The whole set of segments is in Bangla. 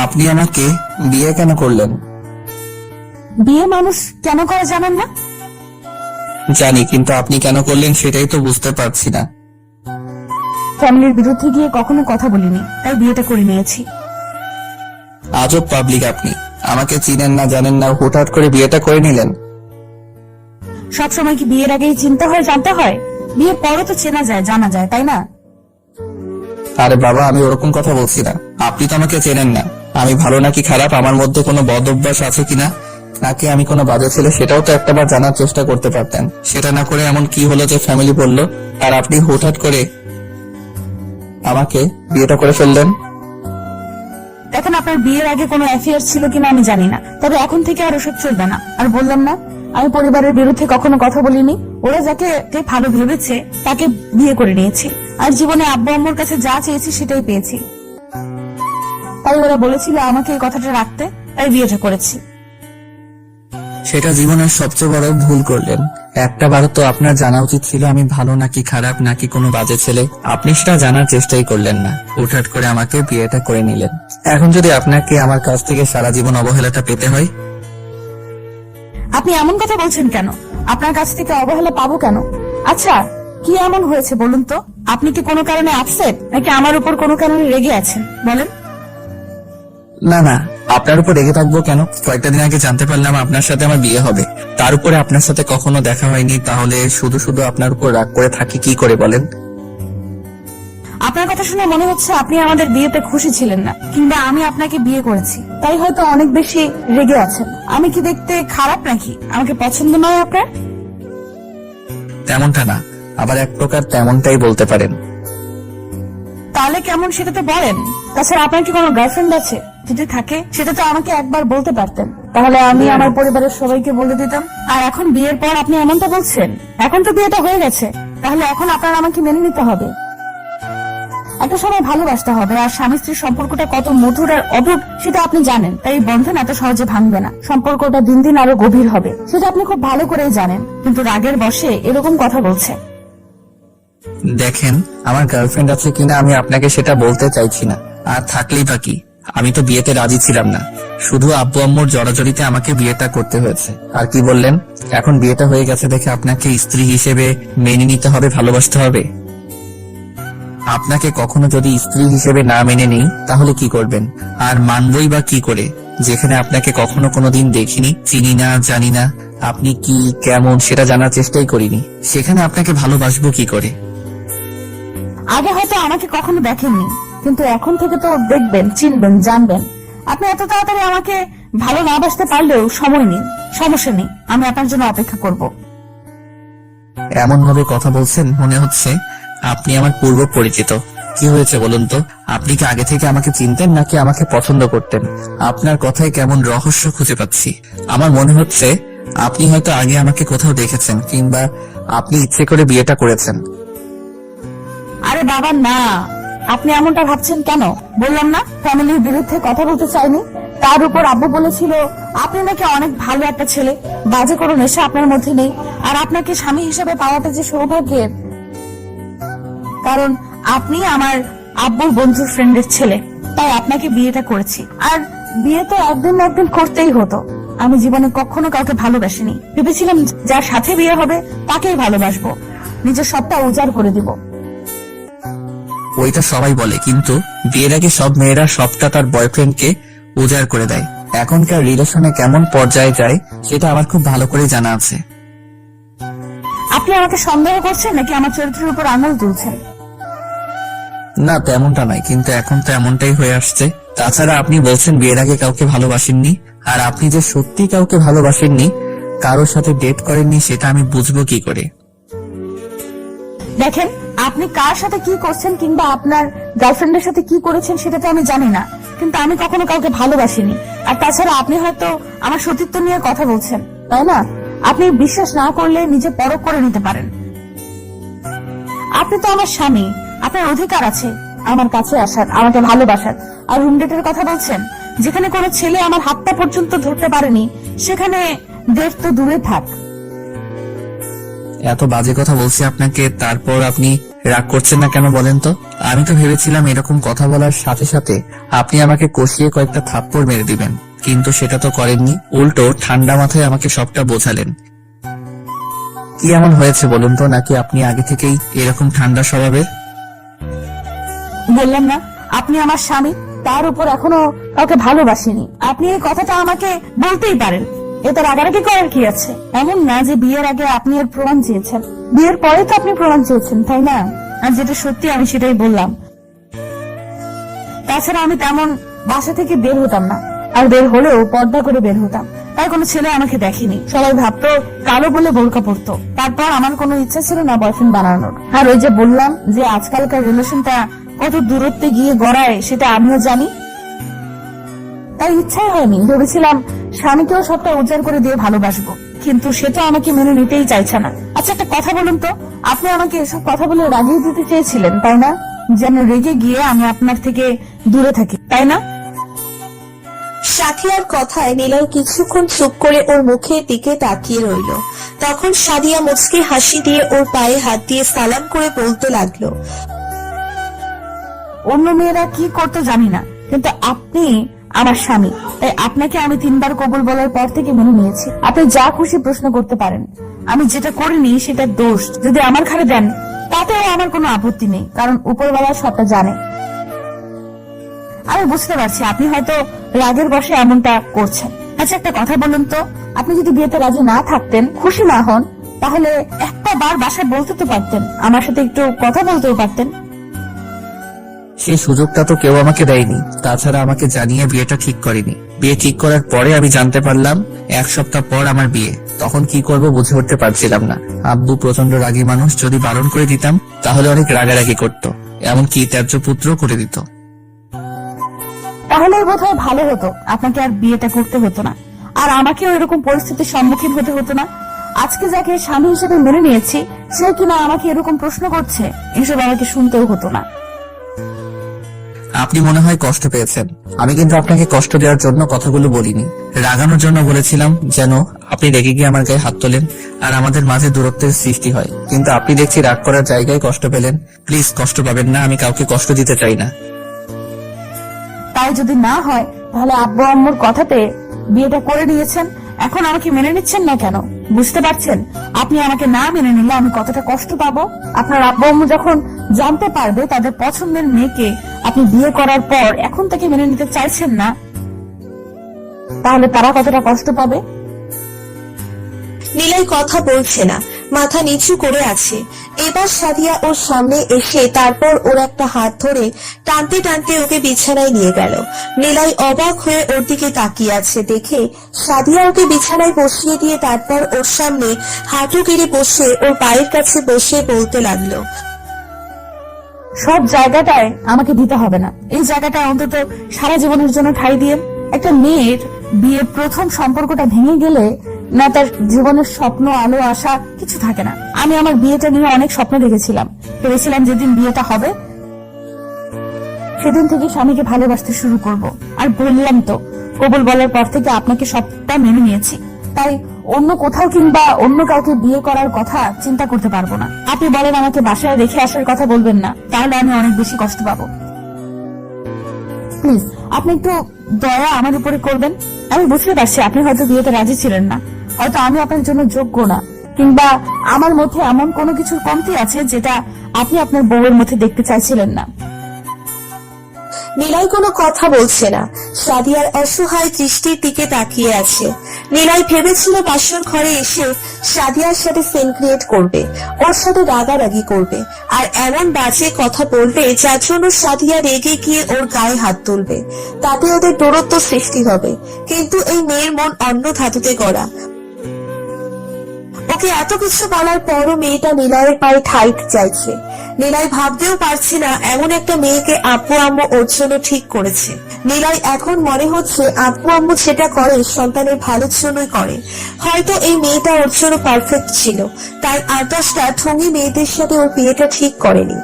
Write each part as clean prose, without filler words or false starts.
আপনি আমাকে বিয়ে কেন করলেন? বিয়ে মানুষ কেন করে জানেন না? জানি, কিন্তু আপনি কেন করলেন সেটাই তো বুঝতে পারছি না। ফ্যামিলির বিরুদ্ধে গিয়ে কখনো কথা বলিনি, তাই বিয়েটা করে নিয়েছি। আজব পাবলিক আপনি। আমাকে চিনেন না, জানেন না, হুটহাট করে বিয়েটা করে নিলেন। সবসময় কি বিয়ের আগেই চিন্তা হয়, জানতে হয়? বিয়ের পরও তো চেনা যায়, জানা যায়, তাই না? আরে বাবা, আমি ওরকম কথা বলছি না। আপনি তো আমাকে চেনেন না। আমি ভালো নাকি খারাপ, আমার মধ্যে কোনো বদ অভ্যাস আছে কিনা, নাকি আমি কোনো বাজে ছেলে, সেটাও তো একটাবার জানার চেষ্টা করতে পারতেন। সেটা না করে এমন কি হলো যে ফ্যামিলি বললো, আর আপনি হুটহাট করে আমাকে বিয়েটা করে ফেললেন। দেখেন, আপনার বিয়ের আগে কোনো অ্যাফেয়ার ছিল কিনা আমি জানি না, তবে এখন থেকে আর ওসব চলবে না। আর বললাম না, আমি পরিবারের বিরুদ্ধে কখনো কথা বলিনি। ওরা যাকে ভালো ভেবেছে তাকে বিয়ে করে নিয়েছি, আর জীবনে আব্বু আম্মুর কাছে যা চেয়েছি সেটাই পেয়েছি। তাই ওরা বলেছিল আমাকে এই কথাটা রাখতে, তাই বিয়েটা করেছি। সেটা জীবনের সবচেয়ে বড় ভুল করলেন। একটা বারও তো আপনার জানা উচিত ছিল আমি ভালো নাকি খারাপ, নাকি কোনো বাজে ছেলে। আপনি সেটা জানার চেষ্টাই করলেন না, হুটহাট করে আমাকে বিয়েটা করে নিলেন। এখন যদি আপনাকে আমার কাছ থেকে সারা জীবন অবহেলাটা পেতে হয়। আপনি এমন কথা বলছেন কেন? আপনার কাছ থেকে অবহেলা পাবো কেন? আচ্ছা, কি এমন হয়েছে বলুন তো? আপনি কি কোনো কারণে আপসেট, নাকি আমার উপর কোনো কারণে রেগে আছেন? বলেন। না না, আপনার উপর রেগে থাকবো কেন? কয়েকটা দিন আগে জানতে পারলাম আপনার সাথে আমার বিয়ে হবে, তার উপরে আপনার সাথে কখনো দেখা হয়নি, তাহলে শুধু শুধু আপনার উপর রাগ করে থাকি কি করে বলেন? আপনার কথা শুনে মনে হচ্ছে আপনি আমাদের বিয়েতে খুশি ছিলেন না, কিংবা আমি আপনাকে বিয়ে করেছি তাই হয়তো অনেক বেশি রেগে আছেন। আমি কি দেখতে খারাপ নাকি? আমাকে পছন্দ নয় আপনার? তেমনটা না, আবার এক প্রকার তেমনটাই বলতে পারেন। তাহলে কেমন সেটা তো বলেন। তাছাড়া আপনার কি কোনো গার্লফ্রেন্ড আছে? যদি থাকে সেটা তো আমাকে একবার বলতে পারতেন, তাহলে আমি আমার পরিবারের সবাইকে বলে দিতাম। আর এখন বিয়ের পর আপনি এমনটা বলছেন? এখন তো বিয়েটা হয়ে গেছে, তাহলে এখন আপনার আমাকে মেনে নিতে হবে। একটা সময় ভালোবাসতে হবে, আর স্বামী স্ত্রীর সম্পর্কটা কত মধুর আর অটুট সেটা আপনি জানেন। তাই এই বন্ধন এত সহজে ভাঙবে না, সম্পর্কটা দিন দিন আরো গভীর হবে, সেটা আপনি খুব ভালো করেই জানেন, কিন্তু রাগের বশে এরকম কথা বলছে। দেখেন, আমার গার্লফ্রেন্ড আছে কিনা আমি আপনাকে সেটা বলতে চাইছি না, আর থাকলেই বা কি, আমি তো বিয়েতে রাজি ছিলাম না, শুধু আব্বু আম্মুর জড়াজড়িতে আমাকে বিয়েটা করতে হয়েছে। আর কি বললেন, এখন বিয়েটা হয়ে গেছে দেখে আপনাকে স্ত্রী হিসেবে মেনে নিতে হবে, ভালোবাসতে হবে? আপনাকে কখনো যদি স্ত্রী হিসেবে না মেনে নেই তাহলে কি করবেন? আর মানবই বা কি করে, যেখানে আপনাকে কখনো কোনোদিন দেখিনি, চিনি না, জানি না আপনি কি কেমন সেটা জানার চেষ্টাই করিনি, সেখানে আপনাকে ভালোবাসবো কি করে? আগে হয়তো আমাকে কখনো দেখেননি, কিন্তু এখন থেকে তো দেখবেন, চিনবেন, জানবেন। আপনি এত তাড়াতাড়ি আমাকে ভালো না বাসতে পারলেও সময় নিন, সমস্যা নেই, আমি আপনার জন্য অপেক্ষা করব। এমন ভাবে কথা বলছেন মনে হচ্ছে আপনি আমার পূর্ব পরিচিত। কি হয়েছে বলুন তো? আপনি কি আগে থেকে আমাকে চিনতেন নাকি আমাকে পছন্দ করতেন? আপনার কথায় কেমন রহস্য খুঁজে পাচ্ছি। আমার মনে হচ্ছে আপনি হয়তো আগে আমাকে কোথাও দেখেছেন, কিংবা আপনি ইচ্ছে করে বিয়েটা করেছেন। আরে বাবা না, আপনি এমনটা ভাবছেন কেন? বললাম না, ফ্যামিলির বিরুদ্ধে কথা বলতে চাইনি। তার উপর আব্বু বলেছিল আপনি নাকি অনেক ভালো একটা ছেলে, বাজে কোনো নেশা আপনার মধ্যে নেই, আর আপনাকে স্বামী হিসেবে পাওয়াটা যে সৌভাগ্যের, কারণ আপনি আমার আব্বুর বন্ধুর ফ্রেন্ডের ছেলে। তাই আপনাকে বিয়েটা করেছি, আর বিয়ে তো একদিন না একদিন করতেই হতো। আমি জীবনে কখনো কাউকে ভালোবাসিনি, ভেবেছিলাম যার সাথে বিয়ে হবে তাকেই ভালোবাসবো, নিজের সবটা উজাড় করে দিব। ওইটা সবাই বলে, কিন্তু বিয়ের আগে সব মেয়েরা সবটা তার বয়ফ্রেন্ডকে উজাড় করে দেয়। এখনকার রিলেশনে কেমন পর্যায়ে যায় সেটা আমার খুব ভালো করে জানা আছে। আপনি আমাকে সন্দেহ করছেন নাকি আমার চরিত্রের উপর আঙুল তুলছেন? না, তেমনটা নয়, কিন্তু এখন তো এমনটাই হয়ে আসছে। তাছাড়া আপনি বলছেন বিয়ের আগে কাউকে ভালোবাসেননি, আর আপনি যে সত্যি কাউকে ভালোবাসেননি, কারোর সাথে ডেট করেননি, সেটা আমি বুঝবো কি করে? দেখেন, আপনি কার সাথে কি করছেন কিংবা আপনার গার্লফ্রেন্ডের সাথে কি করেছেন সেটা তো আমি জানি না, কিন্তু আমি কখনো কাউকে ভালোবাসিনি। আর তাছাড়া আপনি হয়তো আমার সতীত্ব নিয়ে কথা বলছেন, তাই না? আপনি বিশ্বাস না করলে নিজে পরখ করে নিতে পারেন। আপনি তো আমার স্বামী, আপনার অধিকার আছে আমার কাছে আসার, আমাকে ভালোবাসার। আর রুম ডেটের কথা বলছেন, যেখানে কোনো ছেলে আমার হাতটা পর্যন্ত ধরতে পারেনি, সেখানে ডেট তো দূরে থাক। এত বাজে কথা বলছি আপনাকে, তারপর আপনি রাগ করছেন না কেন বলেন তো? আমি তো ভেবেছিলাম এরকম কথা বলার সাথে সাথে আপনি আমাকে কষিয়ে কয়েকটা থাপ্পড় মেরে দিবেন, কিন্তু সেটা তো করেননি। উল্টো ঠান্ডা মাথায় আমাকে সবটা বোঝালেন। কি এমন হয়েছে বলুন তো? নাকি আপনি আগে থেকেই এরকম ঠান্ডা স্বভাবের? বললাম না আপনি আমার স্বামী, তার উপর এখনো কাউকে ভালোবাসিনি। আপনি এই কথাটা আমাকে বলতেই পারেন, এতে রাগারাগি করার কি আছে? এমন না যে বিয়ের আগে আপনি এর প্রমাণ চেয়েছেন, বিয়ের পরে তো আপনি প্রমাণ চেয়েছেন, তাই না? আর যেটা সত্যি আমি সেটাই বললাম। তাছাড়া আমি তেমন বাসা থেকে বের হতাম না, আর বের হলেও পর্দা করে বের হতাম, তাই কোনো ছেলে আমাকে দেখেনি। সবাই ভাবতো কালো বলে বোরকা পরতো। তারপর আমার কোনো ইচ্ছা ছিল না বয়ফ্রেন্ড বানানোর। আর ওই যে বললাম যে আজকালকার রিলেশনটা কত দূরত্বে গিয়ে গড়ায় সেটা আমিও জানি, তাই ইচ্ছাই হয়নি। ভেবেছিলাম স্বামীকেও সবটা উজাড় করে দিয়ে ভালোবাসবো, কিন্তু সেটা আমাকে মেনে নিতেই চাইছে না। আচ্ছা একটা কথা বলুন তো, আপনি আমাকে এসব কথা বলে রাগিয়ে দিতে চেয়েছিলেন, তাই না? যেন রেগে গিয়ে আমি আপনার থেকে দূরে থাকি, তাই না? সাথিয়ার কথায় নিলয় কিছুক্ষণ চুপ করে ওর মুখের দিকে তাকিয়ে রইল। তখন সাদিয়া মুচকি হাসি দিয়ে ওর পায়ে হাত দিয়ে সালাম করে বলতে লাগলো, অন্য মেয়েরা কি করতে জানি না, কিন্তু আপনি আমার স্বামী, তাই আপনাকে আমি 3 বার কবুল বলার পর থেকে মেনে নিয়েছি। আপনি যা খুশি প্রশ্ন করতে পারেন, আমি যেটা করিনি সেটা দোষ যদি আমার ঘাড়ে দেন তাতেও আমার কোনো আপত্তি নেই, কারণ উপরওয়ালা সবটা জানে। আমি বুঝতে পারছি আপনি হয়তো রাগের বশে এমনটা করছেন। আচ্ছা একটা কথা বলুন তো, আপনি যদি বিয়েতে রাজি না থাকতেন, খুশি না হন, তাহলে একটা বার বাসায় বলতে তো পারতেন, আমার সাথে একটু কথা বলতেও পারতেন। সেই সুযোগটা তো কেউ আমাকে দেয়নি। তাছাড়া আমাকে জানিয়ে বিয়েটা ঠিক করেনি। বিয়ে ঠিক করার পরে আমি জানতে পারলাম 1 সপ্তাহ পর আমার বিয়ে। তখন কি করব বুঝে উঠতে পারছিলাম না। আব্বু প্রচন্ড রাগী মানুষ, যদি বারণ করে দিতাম তাহলে অনেক রাগারাগি করতো, এমনকি ত্যায্য পুত্র করে দিত। তাহলে বোধহয় ভালো হতো, আপনাকে আর বিয়েটা করতে হতো না, আর আমাকেও এরকম পরিস্থিতির সম্মুখীন হতে হতো না। আজকে যাকে স্বামী হিসেবে মেনে নিয়েছি সে কিনা আমাকে এরকম প্রশ্ন করছে, এসব আমাকে শুনতেও হতো না। আপনি মনে হয় কষ্ট পেয়েছেন। আমি কিন্তু আপনাকে কষ্ট দেওয়ার জন্য কথাগুলো বলিনি, রাগানোর জন্য বলেছিলাম, যেন আপনি রেগে গিয়ে আমার গায়ে হাত তোলেন আর আমাদের মাঝে দূরত্বের সৃষ্টি হয়। কিন্তু আপনি দেখছি রাগ করার জায়গায় কষ্ট পেলেন। প্লিজ কষ্ট পাবেন না, আমি কাউকে কষ্ট দিতে চাই না। তাই যদি না হয় তাহলে আব্বু আম্মুর কথাতে বিয়েটা করে নিয়েছেন, এখন আমাকে মেনে নিচ্ছেন না কেন? বুঝতে পারছেন আপনি আমাকে না মেনে নিলে আমি কতটা কষ্ট পাবো? আপনার আব্বু আম্মু যখন জানতে পারবে তাদের পছন্দের মেয়েকে আপনি বিয়ে করার পর এখন থেকে মেনে নিতে চাইছেন না, তাহলে তারা কতটা কষ্ট পাবে? নিলয় কথা বলছে না, মাথা নিচু করে আছে। এবার সাদিয়া ওর সামনে এসে তারপর ওর একটা হাত ধরে টানতে টানতে ওকে বিছানায় নিয়ে গেল। নিলয় অবাক হয়ে ওর দিকে তাকিয়ে আছে দেখে সাদিয়া ওকে বিছানায় বসিয়ে দিয়ে তারপর ওর সামনে হাঁটু গেড়ে বসে ওর পায়ের কাছে বসে বলতে লাগলো, সব জায়গাটায় আমাকে দিতে হবে না, এই জায়গাটা অন্তত সারা জীবনের জন্য ঠাঁই দিয়ে। একটা মেয়ের বিয়ের প্রথম সম্পর্কটা ভেঙে গেলে না তার জীবনের স্বপ্ন আলো আশা কিছু থাকে না। আমি আমার বিয়েটা নিয়ে অনেক স্বপ্ন দেখেছিলাম, ভেবেছিলাম যেদিন বিয়েটা হবে সেদিন থেকে স্বামীকে ভালোবাসতে শুরু করব। আর বললাম তো কবুল বলার পর থেকে আপনাকে সবটা মেনে নিয়েছি, তাই অন্য কোথাও কিংবা অন্য কাউকে বিয়ে করার কথা চিন্তা করতে পারবো না। আপনি বলেন আমাকে বাসায় রেখে আসার কথা বলবেন না, তাহলে আমি অনেক বেশি কষ্ট পাবো। প্লিজ আপনি একটু দয়া আমার উপরে করবেন। আমি বুঝতে পারছি আপনি হয়তো বিয়েতে রাজি ছিলেন না, হয়তো আমি আপনার জন্য যোগ্য না, কিংবা আমার মধ্যে এমন কোনো কিছুর কমতি আছে যেটা আপনি আপনার বউয়ের মধ্যে দেখতে চাইছিলেন না। নিলয় কোনো কথা বলছে না, সাদিয়ার অসহায় দৃষ্টির দিকে তাকিয়ে আছে। নিলয় ভেবেছিল বাসর ঘরে এসে সাদিয়ার সাথে সিন ক্রিয়েট করবে, ওর সাথে রাগারাগি করবে, আর এমন বাজে কথা বলবে যার জন্য সাদিয়া রেগে গিয়ে ওর গায়ে হাত তুলবে, তাতে ওদের দূরত্ব সৃষ্টি হবে। কিন্তু এই মেয়ের মন অন্য ধাতুতে গড়া। ওকে এত কিছু বলার পরও মেয়েটা নিলয়ের পায়ে ঠাঁই চাইছে। নিলয় ভাবতেও পারছে না এমন একটা মেয়েকে আব্বু আম্মু ওর জন্য ঠিক করেছে। নিলয় এখন মনে হচ্ছে আব্বু আম্মু যেটা করে সন্তানের ভালোর জন্যই করে। হয়তো এই মেয়েটা ওর জন্য পারফেক্ট ছিল, তাই 8-10টা ঠঙ্গি মেয়েদের সাথে ওর বিয়েটা ঠিক করেনি।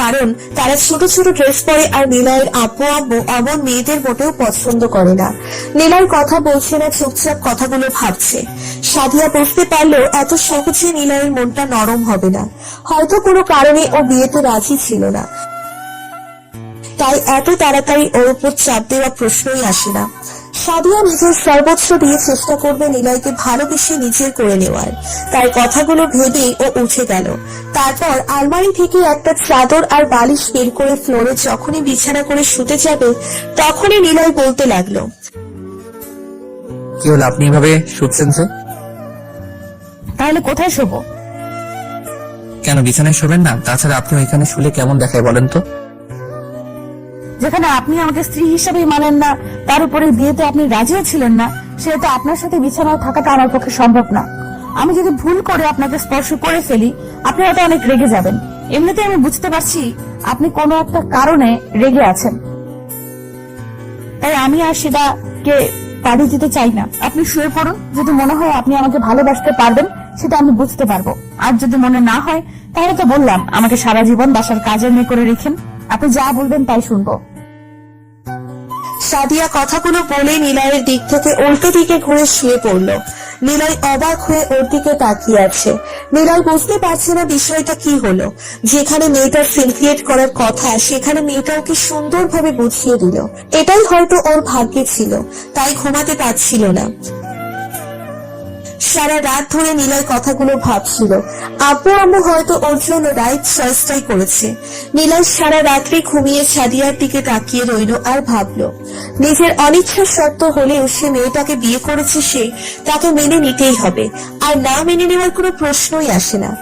কারণ তারা ছোট ছোট ড্রেস পরে আর নিলয়ের আব্বু আম্মু অমন মেয়েদের মোটেও পছন্দ করে না। নিলয় কথা বলছে না, চুপচাপ কথাগুলো ভাবছে। সাদিয়া বুঝতে পারলো এত সহজে নিলয়ের মনটা নরম হবে না। হয়তো কোনো কারণে ও বিয়েতে রাজি ছিল না, তাই এত তাড়াতাড়ি ওর উপর চাপ দেওয়া প্রশ্নই আসে না। সাদিয়া নিজের সর্বোচ্চ দিয়ে চেষ্টা করবে নিলয়কে ভালোবেসে নিজের করে নেওয়ার। তার কথাগুলো ভেবেই ও উঠে গেল। তারপর আলমারি থেকে একটা চাদর আর বালিশ বের করে ফ্লোরে যখনই বিছানা করে শুতে যাবে তখনই নিলয় বলতে লাগলো, কি হলো, আপনি এভাবে শুচ্ছেন যে? তাহলে কোথায় শোবো? কেন বিছানায় শোবেন না? তাছাড়া আপনি ওইখানে শুলে কেমন দেখায় বলেন তো? যেখানে আপনি আমাকে স্ত্রী হিসেবে মানেন না, তার উপরে বিয়েতে আপনি রাজিও ছিলেন না, সেহেতু আপনার সাথে বিছানায় থাকাটা আমার পক্ষে সম্ভব না। আমি যদি ভুল করে আপনাকে স্পর্শ করে ফেলি, আপনি হয়তো অনেক রেগে যাবেন। এমনিতে আমি বুঝতে পারছি আপনি কোনো একটা কারণে রেগে আছেন, তাই আমি আর সেটাকে পাড়ি দিতে চাই না। আপনি শুয়ে পড়ুন, যদি মনে হয় আপনি আমাকে ভালোবাসতে পারবেন সেটা আমি বুঝতে পারবো, আর যদি মনে না হয় তাহলে তো বললাম আমাকে সারা জীবন বাসার কাজের মেয়ে করে রেখেন, আপনি যা বলবেন তাই শুনবো। সাদিয়া কথাগুলো বলে নিলয়ের দিক থেকে উল্টো দিকে ঘুরে শুয়ে পড়ল। নিলয় অবাক হয়ে ওর দিকে তাকিয়ে আছে। নিলয় বুঝতে পারছে না বিষয়টা কি হলো। যেখানে মেয়েটার সিন ক্রিয়েট করার কথা সেখানে মেয়েটা ওকে সুন্দরভাবে বুঝিয়ে দিল। এটাই হয়তো ওর ভাগ্যে ছিল, তাই ঘুমাতে পারছিল না। সারা রাত ধরে নিলয় কথাগুলো ভাবছিল। আব্বু আম্মু হয়তো ওর জন্য রাইট চয়েসটাই করেছে। নিলয় সারা রাত্রি ঘুমিয়ে সাদিয়ার দিকে তাকিয়ে রইল আর ভাবলো, নিজের অনিচ্ছা সত্য হলেও সে মেয়েটাকে বিয়ে করেছে, সে তাকে মেনে নিতেই হবে, আর না মেনে নেওয়ার কোনো প্রশ্নই আসে না।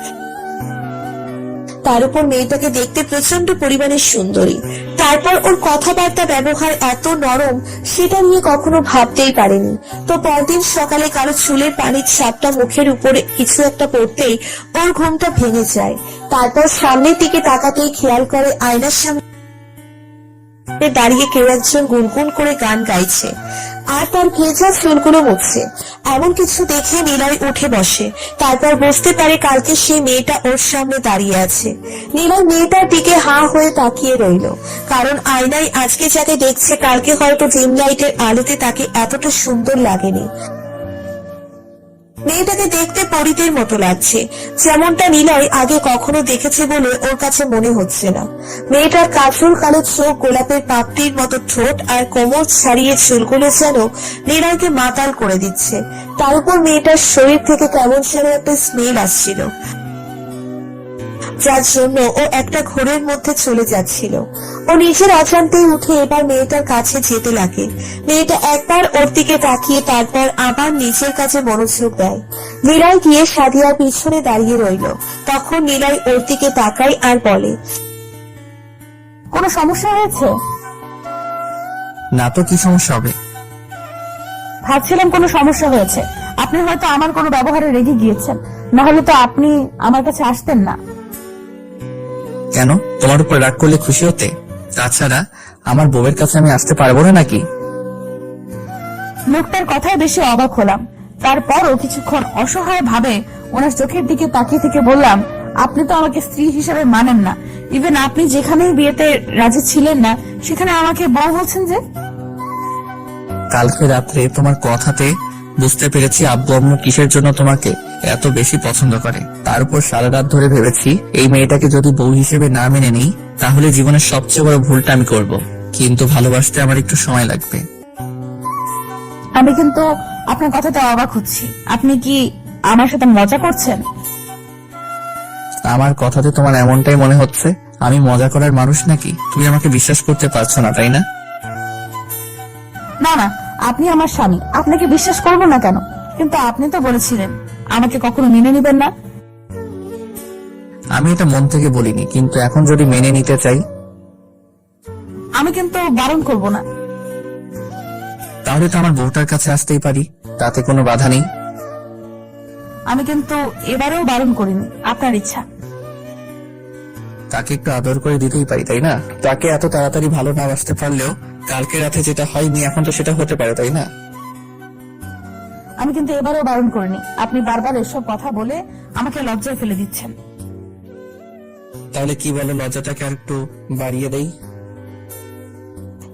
তার উপর মেয়েটাকে দেখতে প্রচন্ড পরিমাণে সুন্দরী, তারপর ওর কথাবার্তা ব্যবহার এত নরম, সেটা নিয়ে কখনো ভাবতেই পারেনি। তো পরদিন সকালে কারো চুলের পানির ছাপটা মুখের উপরে কিছু একটা পড়তেই ওর ঘুমটা ভেঙে যায়। তারপর সামনের দিকে তাকাতেই খেয়াল করে আয়নার সামনে দাঁড়িয়ে কেউ একজন গুনগুন করে গান গাইছে আর তার ভেজা চুলগুলো মুছছে। এমন কিছু দেখে নিলয় উঠে বসে। তারপর বুঝতে পারে কালকে সেই মেয়েটা ওর সামনে দাঁড়িয়ে আছে। নিলয় মেয়েটার দিকে হাঁ হয়ে তাকিয়ে রইল, কারণ আয়নায় আজকে যাকে দেখছে কালকে হয়তো ডিম লাইটের আলোতে তাকে এতটা সুন্দর লাগেনি। মেয়েটাকে দেখতে পরীদের মতো লাগছে, যেমনটা নিলয় আগে কখনো দেখেছে বলে ওর কাছে মনে হচ্ছে না। মেয়েটার কাজল কালো চোখ, গোলাপের পাপড়ির মতো ঠোঁট আর কোমর ছাড়িয়ে চুলগুলো যেন নিলয়কে মাতাল করে দিচ্ছে। তার উপর মেয়েটার শরীর থেকে কেমন যেন একটা স্মেল আসছিল, যার জন্য ও একটা ঘোরের মধ্যে চলে যাচ্ছিল। ও নিজের অজান্তেই উঠে এবার মেয়েটার কাছে যেতে লাগে। মেয়েটা একবার ওর দিকে তাকিয়ে তারপর আবার নিজের কাছে মনোযোগ দেয়। নিলয় গিয়ে সাদিয়ার পিছনে দাঁড়িয়ে রইল। তখন নিলয় ওর দিকে তাকায় আর বলে, কোনো সমস্যা হয়েছে? না তো, কি সমস্যা হবে? ভাবছিলাম কোনো সমস্যা হয়েছে, আপনি হয়তো আমার কোনো ব্যবহারে রেগে গিয়েছেন, না হলে তো আপনি আমার কাছে আসতেন না। কেন, তোমার উপর রাগ করলে খুশি হতে? তাছাড়া আমার বউয়ের কাছে আমি আসতে পারবো না নাকি? লোকটার কথায় বেশি অবাক হলাম। তারপরও কিছুক্ষণ অসহায় ভাবে ওনার চোখের দিকে তাকিয়ে থেকে বললাম, আপনি তো আমাকে স্ত্রী হিসেবে মানেন না। ইভেন আপনি যেখানেই বিয়েতে রাজি ছিলেন না সেখানে আমাকে বউ বলছেন যে? কালকে রাত্রে তোমার কথাতে বুঝতে পেরেছি আব্বু আম্মু কিসের জন্য তোমাকে এত বেশি পছন্দ করে। তার উপর সারা রাত ধরে ভেবেছি এই মেয়েটাকে যদি বউ হিসেবে না মেনে নিই তাহলে জীবনের সবচেয়ে বড় ভুলটা আমি করব। কিন্তু ভালোবাসতে আমার একটু সময় লাগবে। আমি কিন্তু আপনার কথাতে অবাক হচ্ছি। আপনি কি আমার সাথে মজা করছেন? আমার কথাতে তোমার এমনটাই মনে হচ্ছে। আমি মজা করার মানুষ নাকি? তুমি আমাকে বিশ্বাস করতে পারছো না, তাই না? না না, আপনি আমার স্বামী, আপনাকে বিশ্বাস করবো না কেন? কিন্তু আপনি তো বলেছিলেন আমাকে কখনো মেনে নিবেন না। আমি এটা মন থেকে বলিনি, কিন্তু এখন যদি মেনে নিতে চাই আমি কিন্তু বারণ করব না। তাহলে তো আমার বউটার কাছে আসতেই পারি, তাতে কোনো বাধা নেই। আমি কিন্তু এবারেও বারণ করিনি, আপনার ইচ্ছা। তাকে একটু আদর করে দিতেই পারি, তাই না? তাকে এত তাড়াতাড়ি ভালো না বাসতে পারলেও কালকে রাতে যেটা হয়নি এখন তো সেটা হতে পারে, তাই না? আমি কিন্তু এবারেও বারণ করিনি। আপনি বারবার এসব কথা বলে আমাকে লজ্জায় ফেলে দিচ্ছেন। তাহলে কি বলো, লজ্জাটাকে আর একটু বাড়িয়ে দেই?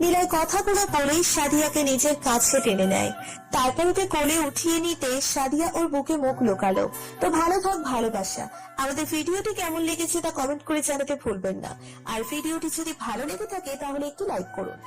নীলয় কথাগুলো বলেই সাদিয়াকে নিজের কাছে টেনে নেয়। তারপর ওকে কোলে উঠিয়ে নিতে সাদিয়া ওর বুকে মুখ লুকালো। তো ভালো থাক ভালোবাসা। আমাদের ভিডিওটি কেমন লেগেছে তা কমেন্ট করে জানাতে ভুলবেন না। আর ভিডিওটি যদি ভালো লেগে থাকে তাহলে একটু লাইক করুন।